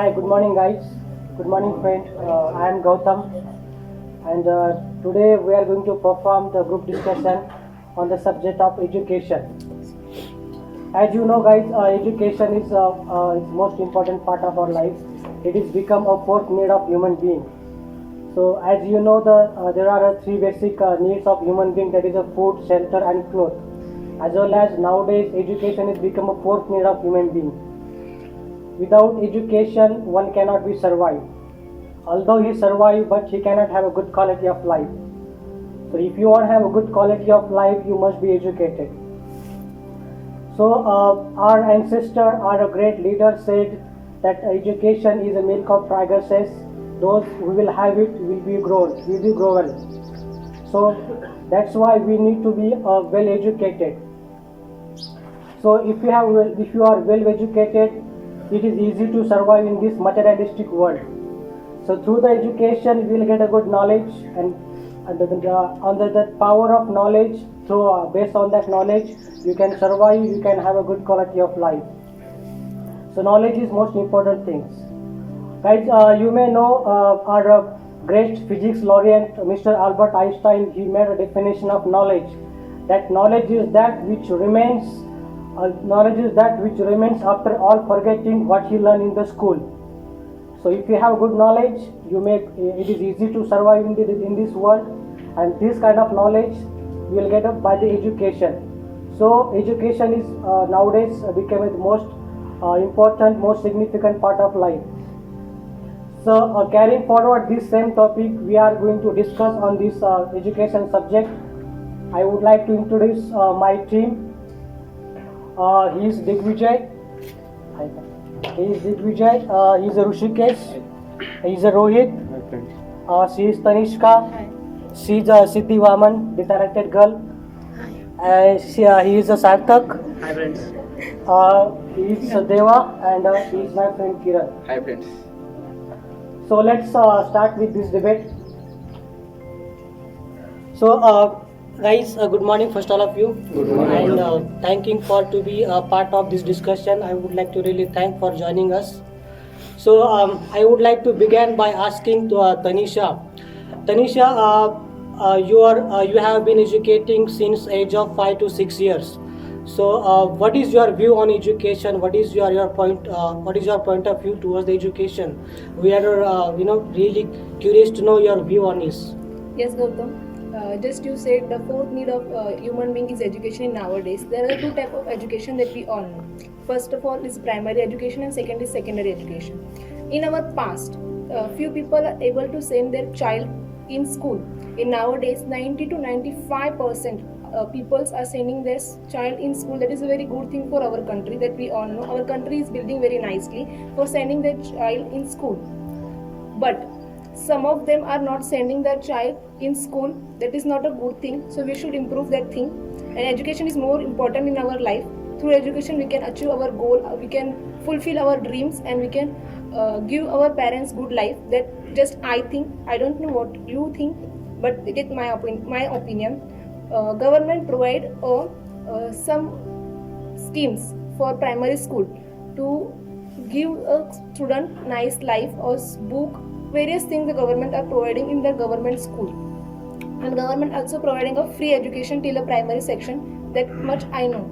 Hi, good morning, guys. Good morning, friend. I am Gautam, and today we are going to perform the group discussion on the subject of education. As you know, guys, education is most important part of our life. It is become a fourth need of human being. So, as you know, there are three basic needs of human being. That is, food, shelter, and clothes. As well as nowadays, education has become a fourth need of human being. Without education, one cannot be survived. Although he survive, but he cannot have a good quality of life. So if you want to have a good quality of life, you must be educated. So our ancestor, our great leader said that education is a milk of tigers. Those who will have it will be grow well. So that's why we need to be well educated. So if you are well educated, it is easy to survive in this materialistic world. So through the education, we will get a good knowledge, and under the power of knowledge, based on that knowledge, you can survive. You can have a good quality of life. So knowledge is most important things. Guys, you may know our great physics laureate, Mr. Albert Einstein. He made a definition of knowledge. That knowledge is that which remains. Knowledge is that which remains after all forgetting what he learned in the school. So if you have good knowledge, it is easy to survive in this world, and this kind of knowledge you will get up by the education. So education is nowadays becoming the most important, most significant part of life. So carrying forward this same topic, we are going to discuss on this education subject. I would like to introduce my team. He is Digvijay. He is Digvijay. He is Rushikesh. He is Rohit. She is Tanishka. She is Siddhi Vaman, the talented girl. He is Sarthak. Hi friends. He is Deva, and he is my friend Kiran. Hi friends. So let's start with this debate. So guys, good morning first all of you. Good morning. And thanking for to be a part of this discussion. I would like to really thank for joining us. So I would like to begin by asking to Tanisha. Tanisha, you have been educating since age of 5 to 6 years. So what is your view on education? What is your point? What is your point of view towards the education? We are really curious to know your view on this. Yes, Gautam. Just you said the fourth need of human being is education nowadays. There are two types of education that we all know. First of all is primary education, and second is secondary education. In our past, few people are able to send their child in school. In nowadays, 90 to 95% peoples are sending their child in school. That is a very good thing for our country, that we all know. Our country is building very nicely for sending their child in school. But some of them are not sending their child in school. That is not a good thing. So we should improve that thing. And education is more important in our life. Through education, we can achieve our goal. We can fulfill our dreams, and we can give our parents good life. That just I think. I don't know what you think, but it is my opinion. Government provide some schemes for primary school to give a student nice life, or book. Various things the government are providing in the government school, and government also providing a free education till the primary section. That much I know.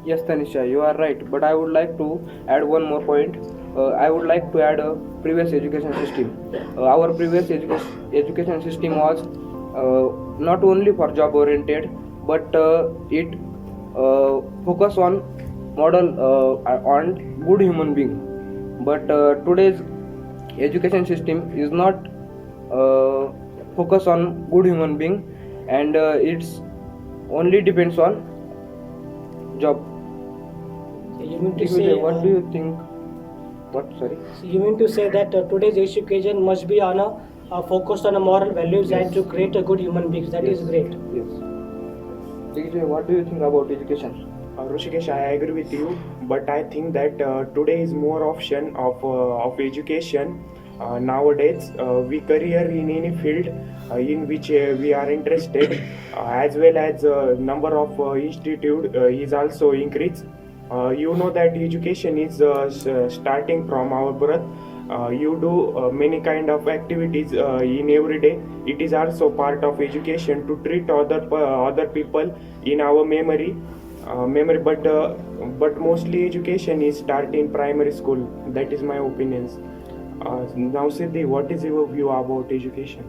Yes, Tanisha, you are right. But I would like to add one more point. I would like to add a previous education system. Our previous education system was not only for job oriented, but it focus on model on good human being. But today's education system is not focus on good human being, and it's only depends on job. So you mean to Digvijay, say what do you think? What? Sorry. So you mean to say that today's education must be on focused on moral values and to create a good human beings. That is great. Yes. Digvijay, what do you think about education? Rushikesh, I agree with you, but I think that today is more option of education. Nowadays, we career in any field in which we are interested, as well as number of institute is also increased. You know that education is starting from our birth, you do many kind of activities in every day. It is also part of education to treat other people in our memory, but mostly education is start in primary school. That is my opinions. Now Siddhi, what is your view about education?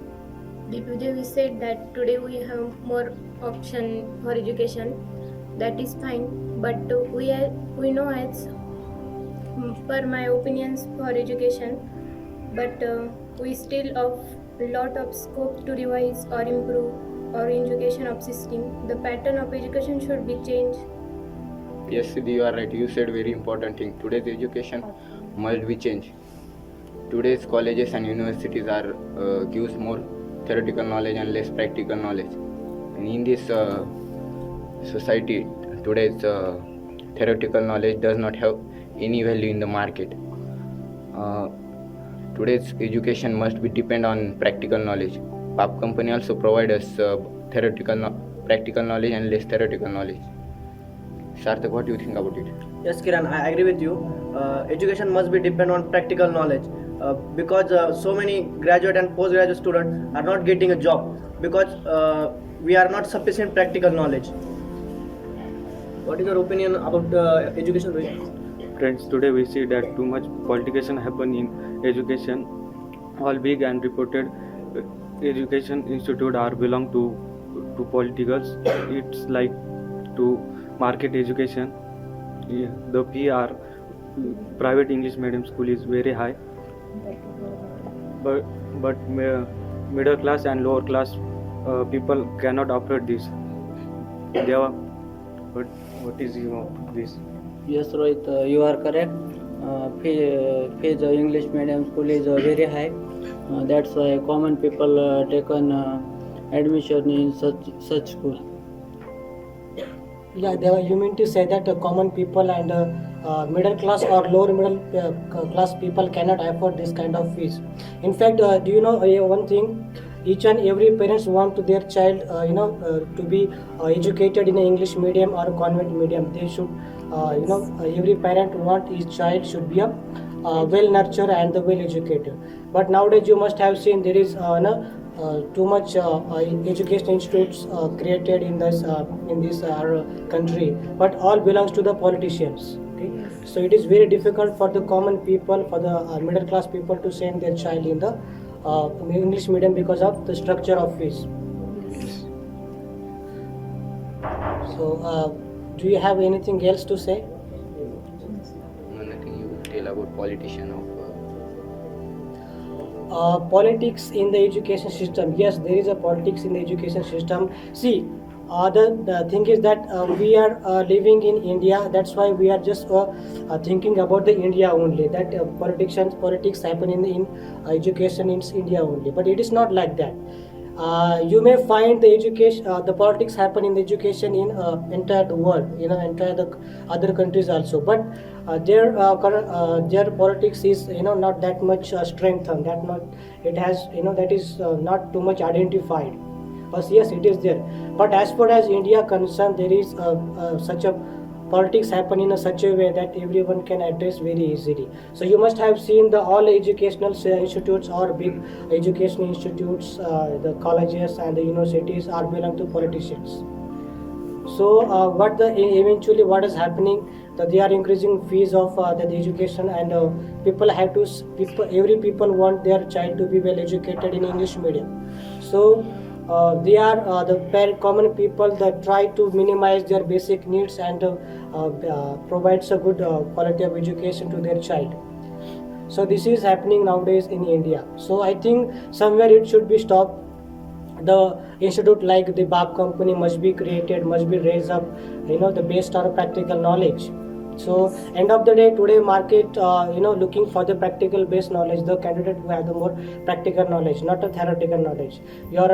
Deputy, we said that today we have more option for education. That is fine, but we know as per my opinions for education, but we still have lot of scope to revise or improve our education of system. The pattern of education should be changed. Yes, Siddhi, you are right. You said very important thing. Today's education must be changed. Today's colleges and universities are gives more theoretical knowledge and less practical knowledge. And in this society, today's theoretical knowledge does not have any value in the market. Today's education must be depend on practical knowledge. BAAP company also provide us practical knowledge and less theoretical knowledge. Sarthak, what do you think about it? Yes, Kiran, I agree with you. Education must be depend on practical knowledge because so many graduate and postgraduate students are not getting a job because we are not sufficient practical knowledge. What is your opinion about education? Rohit? Friends, today we see that too much politication happen in education. All big and reputed education institute are belong to politicals. It's like to market education. The PR private English medium school is very high, but middle class and lower class people cannot afford this. What is this? Yes, Rohit, you are correct. Fees English medium school is very high. That's why common people taken admission in such school. Yeah, you mean to say that common people and middle class or lower middle class people cannot afford this kind of fees. In fact, do you know one thing? Each and every parents want their child, to be educated in an English medium or a convent medium. They should, every parent want his child should be a well nurtured and well educated. But nowadays you must have seen there is too much education institutes created in this our country, but all belongs to the politicians. Okay? So it is very difficult for the common people, for the middle class people to send their child in the English medium because of the structure of fees. So do you have anything else to say? No, nothing you tell about politician of politics in the education system. Yes, there is a politics in the education system. See, the thing is that we are living in India. That's why we are just thinking about the India only. That politics happen in education in India only. But it is not like that. You may find the education, the politics happen in the education in entire the world, entire the other countries also. But their politics is not that much strengthened. That not it has that is not too much identified. But yes, it is there. But as far as India concerned, there is such a politics happen in such a way that everyone can address very easily. So you must have seen the all educational institutes or big educational institutes, the colleges and the universities are belong to politicians. So eventually what is happening, that they are increasing fees of the education, and every people want their child to be well educated in English medium. So they are the common people that try to minimize their basic needs and provides a good quality of education to their child. So this is happening nowadays in India. So I think somewhere it should be stopped. The institute like the BAAP company must be created, must be raised up, the based on practical knowledge. So end of the day, today market, looking for the practical based knowledge, the candidate who have the more practical knowledge, not a theoretical knowledge. Your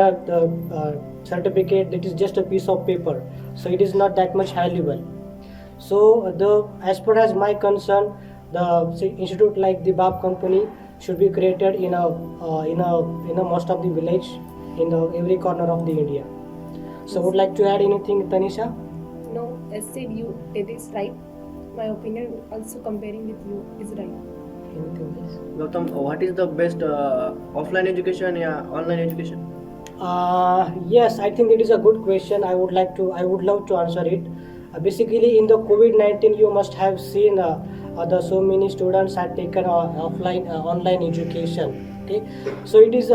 certificate, that is just a piece of paper, so it is not that much valuable. So as far as my concern, the institute like the BAAP company should be created in most of the village, in every corner of the India. So would like to add anything, Tanisha? No, as said, it is right. My opinion also comparing with you is right. anything else? Gautam, what is the best offline education or online education? Yes, I think it is a good question. I would love to answer it. Basically, in the COVID-19, you must have seen the so many students had taken online education. Okay, so it is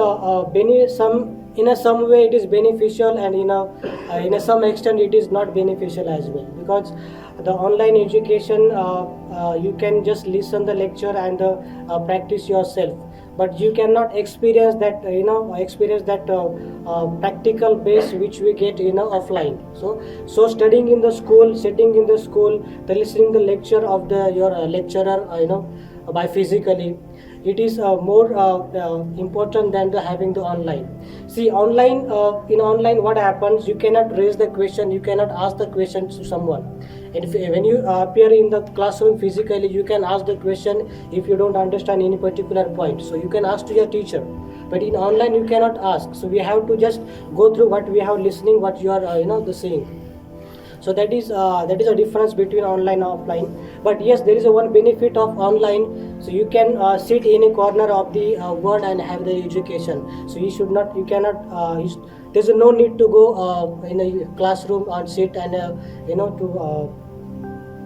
some way it is beneficial, and in a some extent it is not beneficial as well, because the online education you can just listen the lecture and practice yourself, but you cannot experience that practical base which we get offline. So studying in the school, sitting in the school, the listening the lecture of your lecturer by physically, it is more important than the having the online. See, online in online what happens, you cannot raise the question, you cannot ask the question to someone. And when you appear in the classroom physically, you can ask the question if you don't understand any particular point, so you can ask to your teacher. But in online you cannot ask, so we have to just go through what we have listening, what you are the saying. So that is a difference between online and offline. But yes, there is a one benefit of online, so you can sit in a corner of the world and have the education. So there's no need to go in a classroom and sit and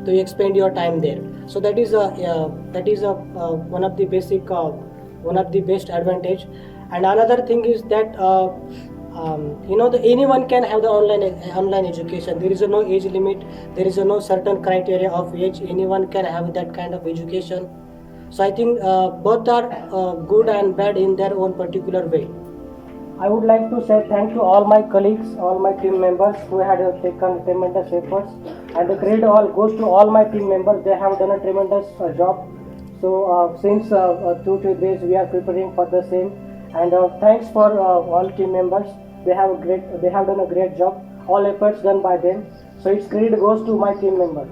to expend your time there. So that is one of the basic one of the best advantage. And another thing is that anyone can have the online education. There is no age limit, there is no certain criteria of age, anyone can have that kind of education. So I think both are good and bad in their own particular way. I would like to say thank to all my colleagues, all my team members who had taken tremendous efforts, and the credit all goes to all my team members. They have done a tremendous job. So since 2 days we are preparing for the same, and thanks for all team members. They have done a great job. All efforts done by them. So its credit goes to my team members.